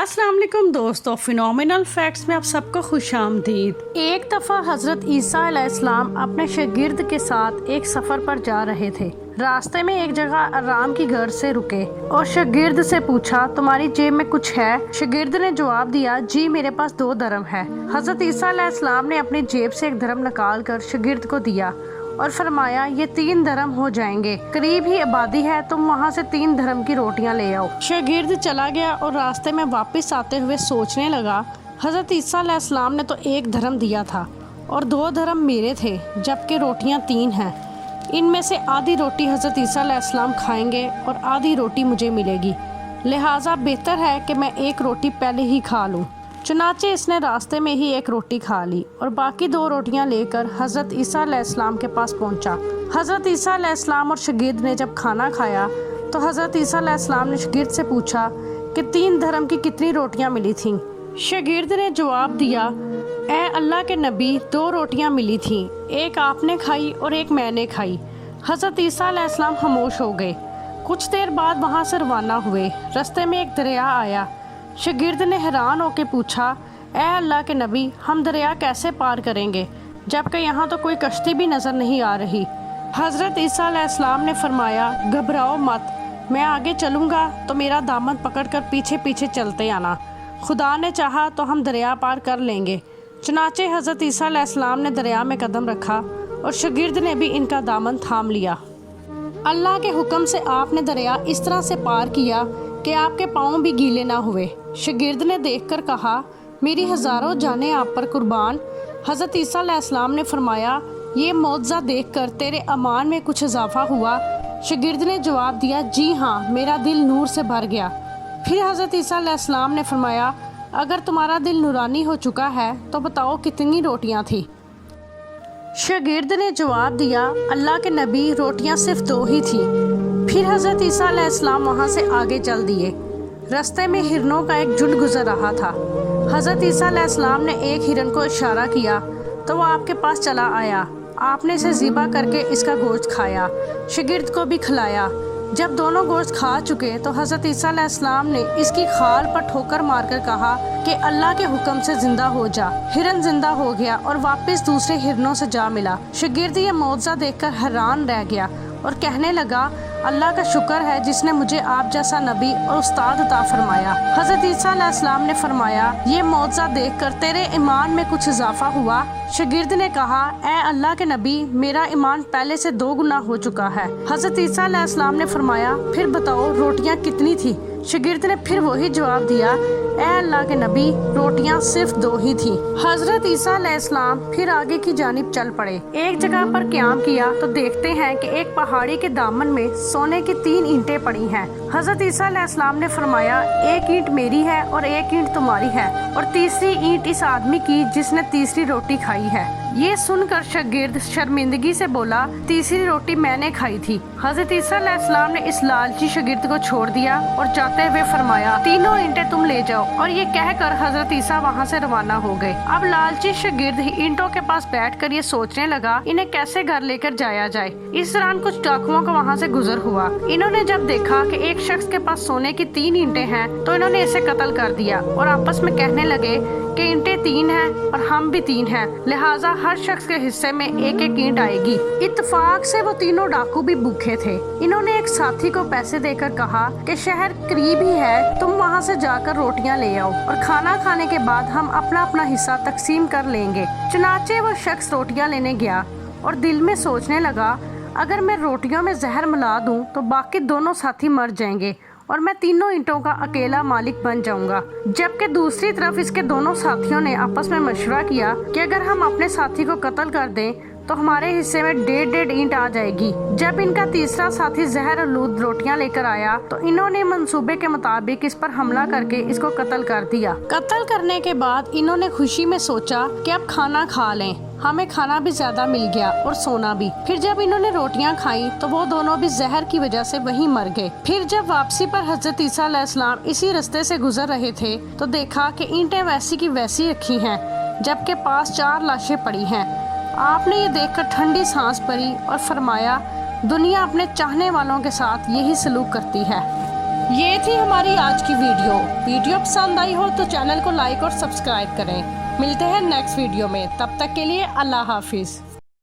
अस्सलाम वालेकुम दोस्तों, फिनोमिनल फैक्ट्स में आप सबको खुशामदीद। एक दफ़ा हज़रत ईसा अलैहिस्सलाम अपने शागिर्द के साथ एक सफ़र पर जा रहे थे। रास्ते में एक जगह आराम की घर से रुके और शागिर्द से पूछा, तुम्हारी जेब में कुछ है? शागिर्द ने जवाब दिया, जी मेरे पास 2 दरम है। हज़रत ईसा अलैहिस्सलाम ने अपनी जेब से एक दरम निकाल कर शागिर्द को दिया और फरमाया, ये 3 दरम हो जाएंगे, करीब ही आबादी है, तुम वहाँ से 3 दरम की रोटियां ले आओ। शागिर्द चला गया और रास्ते में वापस आते हुए सोचने लगा, हज़रत ईसा अलैहिस्सलाम ने तो 1 दरम दिया था और 2 दरम मेरे थे, जबकि रोटियां 3 हैं। इनमें से आधी रोटी हज़रत ईसा अलैहिस्सलाम खाएंगे और आधी रोटी मुझे मिलेगी, लिहाजा बेहतर है कि मैं 1 रोटी पहले ही खा लूँ। चुनाचे इसने रास्ते में ही 1 रोटी खा ली और बाकी 2 रोटियां लेकर हज़रत ईसा अलैहिस्सलाम के पास पहुंचा। हज़रत ईसा अलैहिस्सलाम और शागिर्द ने जब खाना खाया तो हज़रत ईसा अलैहिस्सलाम ने शागिर्द से पूछा कि 3 दरम की कितनी रोटियां मिली थीं? शागिर्द ने जवाब दिया, ए अल्लाह के नबी, 2 रोटियां मिली थीं, 1 आपने खाई और 1 मैंने खाई। हज़रत ईसा अलैहिस्सलाम खामोश हो गए। कुछ देर बाद वहाँ से रवाना हुए। रास्ते में एक दरिया आया। शागिर्द ने हैरान होकर पूछा, ए अल्लाह के नबी, हम दरिया कैसे पार करेंगे, जबकि यहाँ तो कोई कश्ती भी नज़र नहीं आ रही। हज़रत ईसा अलैहिस्सलाम ने फरमाया, घबराओ मत, मैं आगे चलूँगा तो मेरा दामन पकड़कर पीछे पीछे चलते आना, खुदा ने चाहा तो हम दरिया पार कर लेंगे। चुनाचे हज़रत ईसा अलैहिस्सलाम ने दरिया में कदम रखा और शागिर्द ने भी इनका दामन थाम लिया। अल्लाह के हुक्म से आपने दरिया इस तरह से पार किया कि आपके पाँव भी गीले ना हुए। शागिर्द ने देखकर कहा, मेरी हज़ारों जानें आप पर कुर्बान। हज़रत ईसा अलैहिस्सलाम ने फरमाया, ये मौजज़ा देखकर तेरे ईमान में कुछ इजाफा हुआ? शागिर्द ने जवाब दिया, जी हाँ, मेरा दिल नूर से भर गया। फिर हज़रत ईसा अलैहिस्सलाम ने फरमाया, अगर तुम्हारा दिल नूरानी हो चुका है तो बताओ कितनी रोटियां थी? शागिर्द ने जवाब दिया, अल्लाह के नबी, रोटियां सिर्फ 2 ही थी। फिर हज़रत ईसा अलैहिस्सलाम वहाँ से आगे चल दिए। रास्ते में हिरनों का एक झुंड गुजर रहा था। हज़रत ईसा अलैहिस्सलाम ने एक हिरन को इशारा किया तो वो आपके पास चला आया। आपने इसे ज़िबा करके इसका गोश्त खाया, शागिर्द को भी खिलाया। जब दोनों गोश्त खा चुके तो हज़रत ईसा अलैहिस्सलाम ने इसकी खाल पर ठोकर मारकर कहा कि अल्लाह के हुक्म से जिंदा हो जा। हिरन जिंदा हो गया और वापस दूसरे हिरनों से जा मिला। शागिर्द ये मौजज़ा देखकर हैरान रह गया और कहने लगा, अल्लाह का शुक्र है जिसने मुझे आप जैसा नबी और उस्ताद अता फरमाया। हज़रत ईसा अलैहिस्सलाम ने फरमाया, ये मौजज़ा देखकर तेरे ईमान में कुछ इजाफा हुआ? शागिर्द ने कहा, ए अल्लाह के नबी, मेरा ईमान पहले से 2 गुना हो चुका है। हज़रत ईसा अलैहिस्सलाम ने फरमाया, फिर बताओ रोटियां कितनी थी? शागिर्द ने फिर वही जवाब दिया, ए अल्लाह के नबी, रोटियां सिर्फ 2 ही थी। हज़रत ईसा अलैहिस्सलाम फिर आगे की जानिब चल पड़े। एक जगह पर क़याम किया तो देखते हैं कि एक पहाड़ी के दामन में सोने की 3 ईंटें पड़ी हैं। हज़रत ईसा अलैहिस्सलाम ने फरमाया, 1 ईंट मेरी है और 1 ईंट तुम्हारी है और तीसरी ईंट इस आदमी की जिसने तीसरी रोटी खाई है। ये सुनकर शागिर्द शर्मिंदगी से बोला, तीसरी रोटी मैंने खाई थी। हज़रत ईसा अलैहिस्सलाम ने इस लालची शागिर्द को छोड़ दिया और जाते हुए फरमाया, 3 ईंटें तुम ले जाओ, और ये कहकर हज़रत ईसा वहाँ से रवाना हो गए। अब लालची शागिर्द ईंटों के पास बैठकर ये सोचने लगा, इन्हें कैसे घर लेकर जाया जाए। इस दौरान कुछ डाकुओं का वहाँ से गुजर हुआ। इन्होंने जब देखा कि एक शख्स के पास सोने की 3 ईंटें हैं तो इन्होंने इसे कत्ल कर दिया और आपस में कहने लगे कि ईंटें 3 हैं और हम भी 3 हैं, लिहाजा हर शख्स के हिस्से में 1-1 ईंट आएगी। इत्तेफाक से वो तीनों डाकू भी भूखे थे। इन्होंने एक साथी को पैसे देकर कहा कि शहर करीब ही है, तुम वहाँ से जाकर रोटियां ले आओ और खाना खाने के बाद हम अपना अपना हिस्सा तकसीम कर लेंगे। चुनाचे वो शख्स रोटियां लेने गया और दिल में सोचने लगा, अगर मैं रोटियों में जहर मिला दूं तो बाकी दोनों साथी मर जाएंगे और मैं 3 ईंटों का अकेला मालिक बन जाऊंगा। जबकि दूसरी तरफ इसके दोनों साथियों ने आपस में मशवरा किया कि अगर हम अपने साथी को कत्ल कर दें तो हमारे हिस्से में 1.5 ईंट आ जाएगी। जब इनका तीसरा साथी जहर आलूद रोटियां लेकर आया तो इन्होंने मंसूबे के मुताबिक इस पर हमला करके इसको कत्ल कर दिया। कत्ल करने के बाद इन्होंने खुशी में सोचा कि अब खाना खा लें, हमें खाना भी ज्यादा मिल गया और सोना भी। फिर जब इन्होंने रोटियां खाई तो वो दोनों भी जहर की वजह से वहीं मर गए। फिर जब वापसी पर हज़रत ईसा अलैहिस्सलाम इसी रास्ते से गुजर रहे थे तो देखा कि ईंटें वैसी की वैसी रखी हैं, जबकि पास 4 लाशें पड़ी हैं। आपने ये देखकर ठंडी सांस भरी और फरमाया, दुनिया अपने चाहने वालों के साथ यही सलूक करती है। یہ تھی ہماری آج کی ویڈیو پسند آئی ہو تو چینل کو لائک اور سبسکرائب کریں۔ ملتے ہیں نیکسٹ ویڈیو میں، تب تک کے لیے اللہ حافظ۔